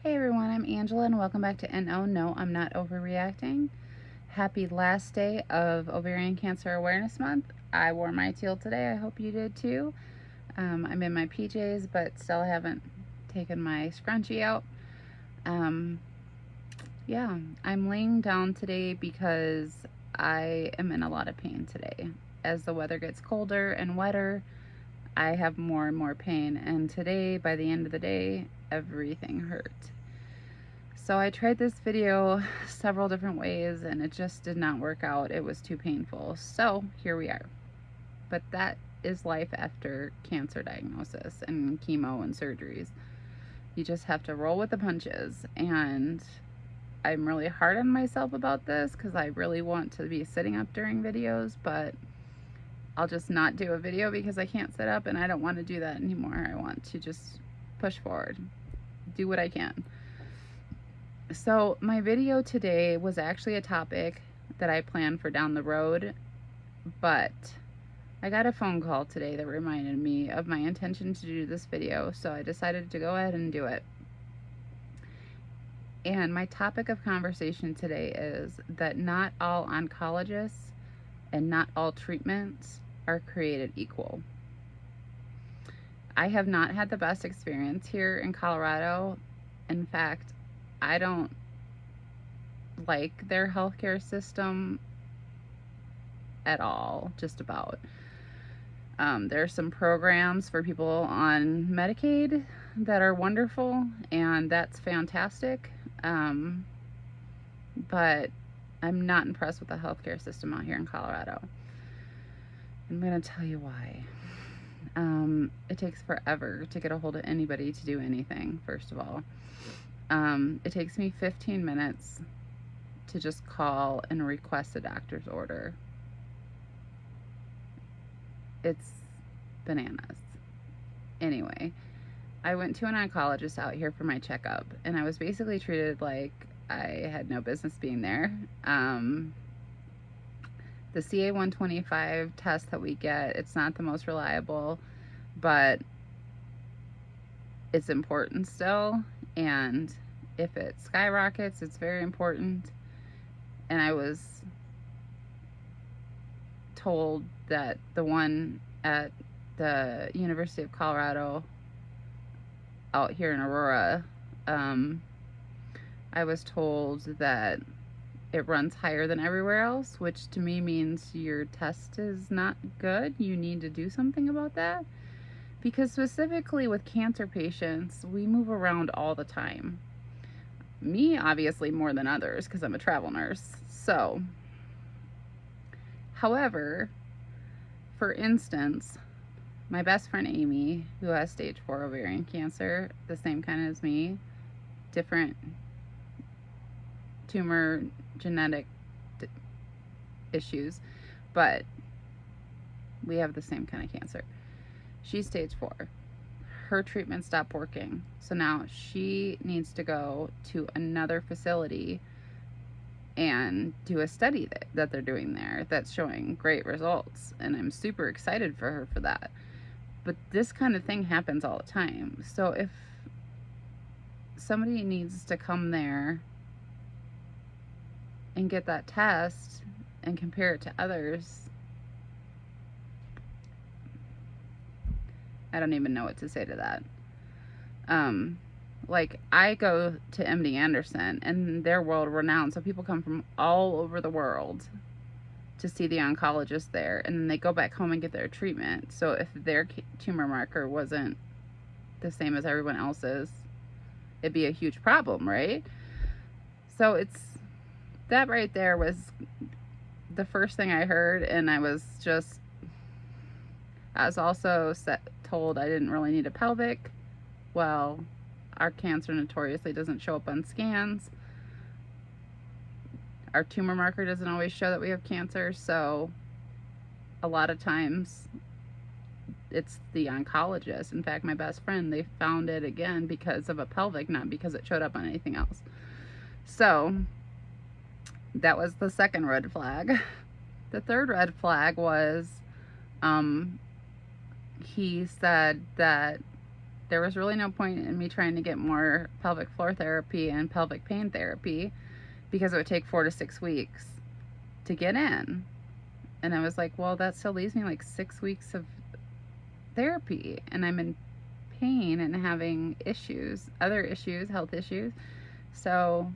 Hey everyone, I'm Angela and welcome back to No, I'm Not Overreacting. Happy last day of Ovarian Cancer Awareness Month. I wore my teal today. I hope you did too. I'm in my PJs, but still haven't taken my scrunchie out. Yeah, I'm laying down today because I am in a lot of pain today. As the weather gets colder and wetter, I have more and more pain, and today, by the end of the day, everything hurt. So I tried this video several different ways and it just did not work out. It was too painful. So here we are. But that is life after cancer diagnosis and chemo and surgeries. You just have to roll with the punches. And I'm really hard on myself about this because I really want to be sitting up during videos, but I'll just not do a video because I can't sit up and I don't want to do that anymore. I want to just push forward, do what I can. So my video today was actually a topic that I planned for down the road, but I got a phone call today that reminded me of my intention to do this video, so I decided to go ahead and do it. And my topic of conversation today is that not all oncologists and not all treatments are created equal. I have not had the best experience here in Colorado. In fact, I don't like their healthcare system at all, just about. There's some programs for people on Medicaid that are wonderful, and that's fantastic. But I'm not impressed with the healthcare system out here in Colorado. I'm going to tell you why. It takes forever to get a hold of anybody to do anything, first of all. It takes me 15 minutes to just call and request a doctor's order. It's bananas. Anyway, I went to an oncologist out here for my checkup, and I was basically treated like I had no business being there. The CA-125 test that we get, it's not the most reliable, but it's important still, and if it skyrockets, it's very important. And I was told that the one at the University of Colorado out here in Aurora, I was told that it runs higher than everywhere else, which to me means your test is not good. You need to do something about that. Because specifically with cancer patients, we move around all the time. Me, obviously, more than others because I'm a travel nurse. So, however, for instance, my best friend Amy, who has stage 4 ovarian cancer, the same kind as me, different tumor genetic issues, but we have the same kind of cancer. She's stage 4. Her treatment stopped working, so now she needs to go to another facility and do a study that they're doing there that's showing great results, and I'm super excited for her for that. But this kind of thing happens all the time. So if somebody needs to come there and get that test and compare it to others, I don't even know what to say to that. Like, I go to MD Anderson and they're world renowned, so people come from all over the world to see the oncologist there, and then they go back home and get their treatment. So if their tumor marker wasn't the same as everyone else's, it'd be a huge problem, right? So it's that right there was the first thing I heard, and I was also told I didn't really need a pelvic. Well, our cancer notoriously doesn't show up on scans. Our tumor marker doesn't always show that we have cancer, so a lot of times it's the oncologist. In fact, my best friend, they found it again because of a pelvic, not because it showed up on anything else. So that was the second red flag. The third red flag was he said that there was really no point in me trying to get more pelvic floor therapy and pelvic pain therapy because it would take 4 to 6 weeks to get in. And I was like, well, that still leaves me like 6 weeks of therapy, and I'm in pain and having issues, other issues, health issues. So,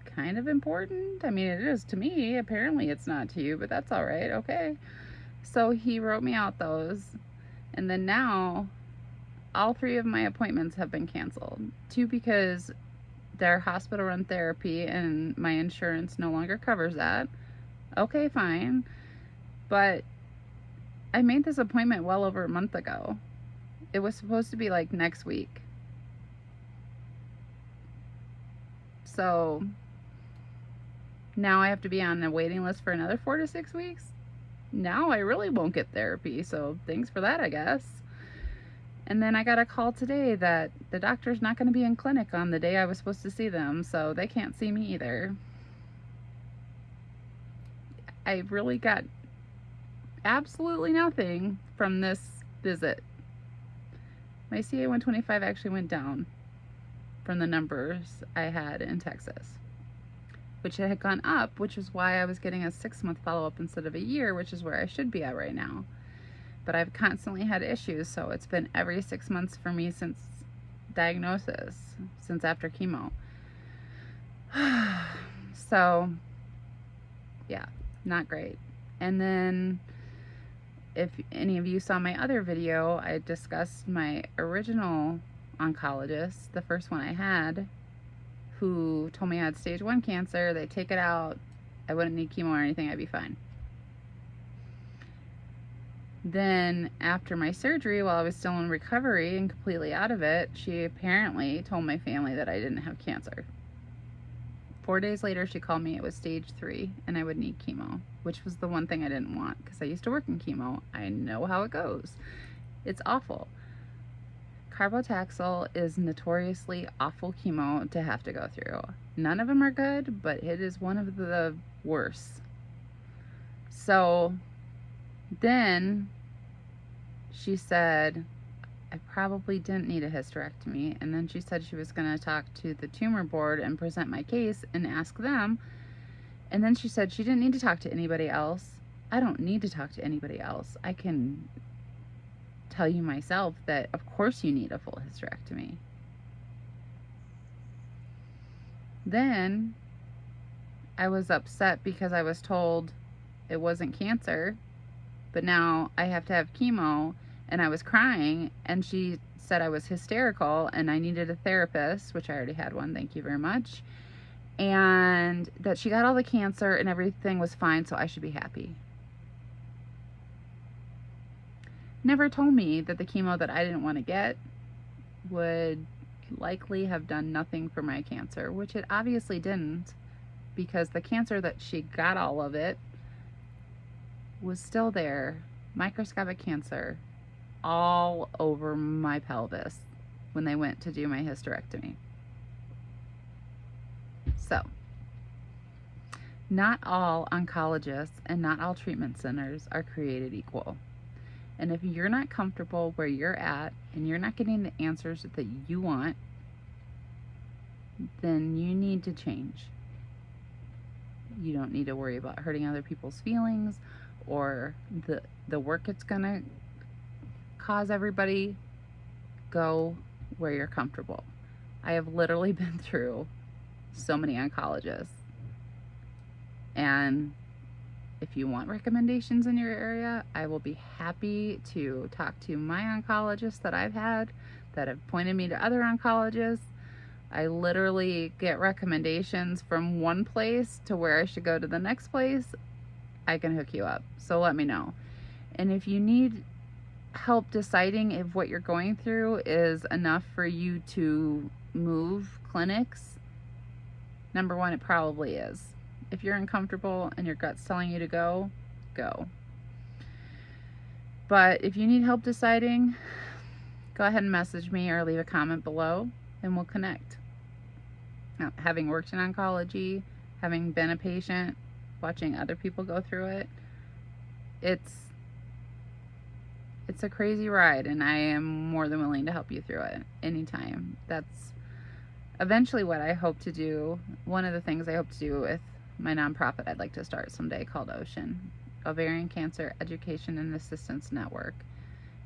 kind of important. I mean, it is to me. Apparently, it's not to you, but that's all right. Okay. So, he wrote me out those. And then now, all 3 of my appointments have been canceled. 2 because they're hospital run therapy and my insurance no longer covers that. Okay, fine. But I made this appointment well over a month ago. It was supposed to be like next week. So now I have to be on a waiting list for another 4 to 6 weeks. Now I really won't get therapy, so thanks for that, I guess. And then I got a call today that the doctor's not going to be in clinic on the day I was supposed to see them, so they can't see me either. I really got absolutely nothing from this visit. My CA-125 actually went down from the numbers I had in Texas, which had gone up, which is why I was getting a 6-month follow-up instead of a year, which is where I should be at right now. But I've constantly had issues, so it's been every 6 months for me since diagnosis, since after chemo. So, yeah, not great. And then, if any of you saw my other video, I discussed my original oncologist, the first one I had, who told me I had stage 1 cancer. They take it out, I wouldn't need chemo or anything, I'd be fine. Then after my surgery, while I was still in recovery and completely out of it, she apparently told my family that I didn't have cancer. 4 days later, she called me. It was stage 3 and I would need chemo, which was the one thing I didn't want because I used to work in chemo. I know how it goes. It's awful. Carbotaxol is notoriously awful chemo to have to go through. None of them are good, but it is one of the worst. So then she said I probably didn't need a hysterectomy, and then she said she was going to talk to the tumor board and present my case and ask them, and then she said she didn't need to talk to anybody else. I don't need to talk to anybody else. I can tell you myself that of course you need a full hysterectomy. Then I was upset because I was told it wasn't cancer, but now I have to have chemo, and I was crying, and she said I was hysterical and I needed a therapist, which I already had one, thank you very much, and that she got all the cancer and everything was fine, so I should be happy. Never told me that the chemo that I didn't want to get would likely have done nothing for my cancer, which it obviously didn't, because the cancer that she got all of it was still there, microscopic cancer, all over my pelvis when they went to do my hysterectomy. So, not all oncologists and not all treatment centers are created equal. And if you're not comfortable where you're at and you're not getting the answers that you want, then you need to change. You don't need to worry about hurting other people's feelings or the work it's gonna cause everybody. Go where you're comfortable. I have literally been through so many oncologists, and if you want recommendations in your area, I will be happy to talk to my oncologists that I've had that have pointed me to other oncologists. I literally get recommendations from one place to where I should go to the next place. I can hook you up, so let me know. And if you need help deciding if what you're going through is enough for you to move clinics, number one, it probably is. If you're uncomfortable and your gut's telling you to go, go. But if you need help deciding, go ahead and message me or leave a comment below and we'll connect. Now, having worked in oncology, having been a patient, watching other people go through it, it's it's a crazy ride, and I am more than willing to help you through it anytime. That's eventually what I hope to do. One of the things I hope to do with my nonprofit I'd like to start someday, called Ocean, Ovarian Cancer Education and Assistance Network.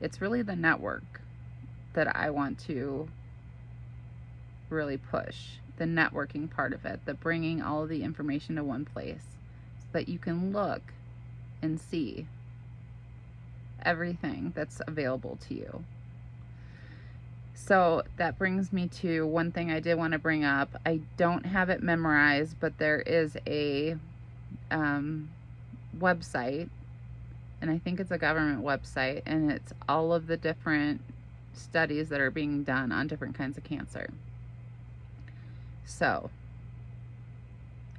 It's really the network that I want to really push, the networking part of it, the bringing all of the information to one place so that you can look and see everything that's available to you. So that brings me to one thing I did want to bring up. I don't have it memorized, but there is a website, and I think it's a government website, and it's all of the different studies that are being done on different kinds of cancer. So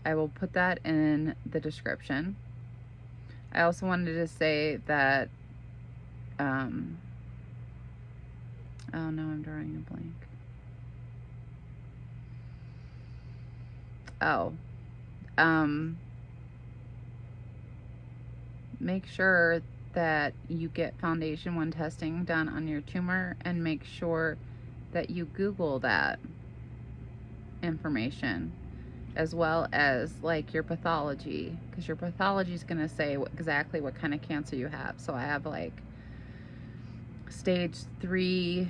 I will put that in the description. I also wanted to say that, oh no, I'm drawing a blank. Make sure that you get foundation 1 testing done on your tumor, and make sure that you Google that information, as well as like your pathology, because your pathology is going to say exactly what kind of cancer you have. So I have like stage 3A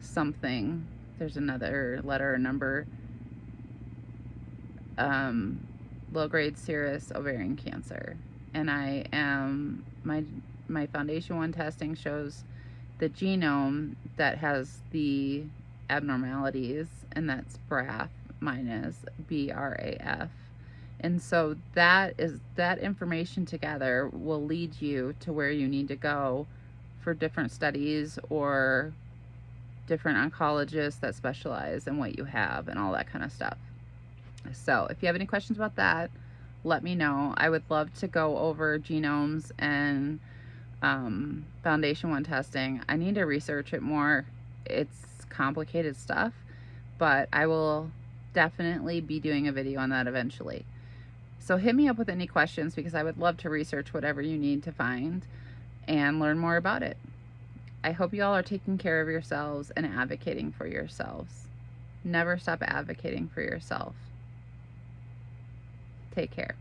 something, there's another letter or number, low-grade serous ovarian cancer, and I am, my foundation 1 testing shows the genome that has the abnormalities, and that's BRAF. Mine is BRAF. And so that information together will lead you to where you need to go for different studies or different oncologists that specialize in what you have and all that kind of stuff. So if you have any questions about that, let me know. I would love to go over genomes and foundation 1 testing. I need to research it more. It's complicated stuff, but I will definitely be doing a video on that eventually. So hit me up with any questions, because I would love to research whatever you need to find and learn more about it. I hope you all are taking care of yourselves and advocating for yourselves. Never stop advocating for yourself. Take care.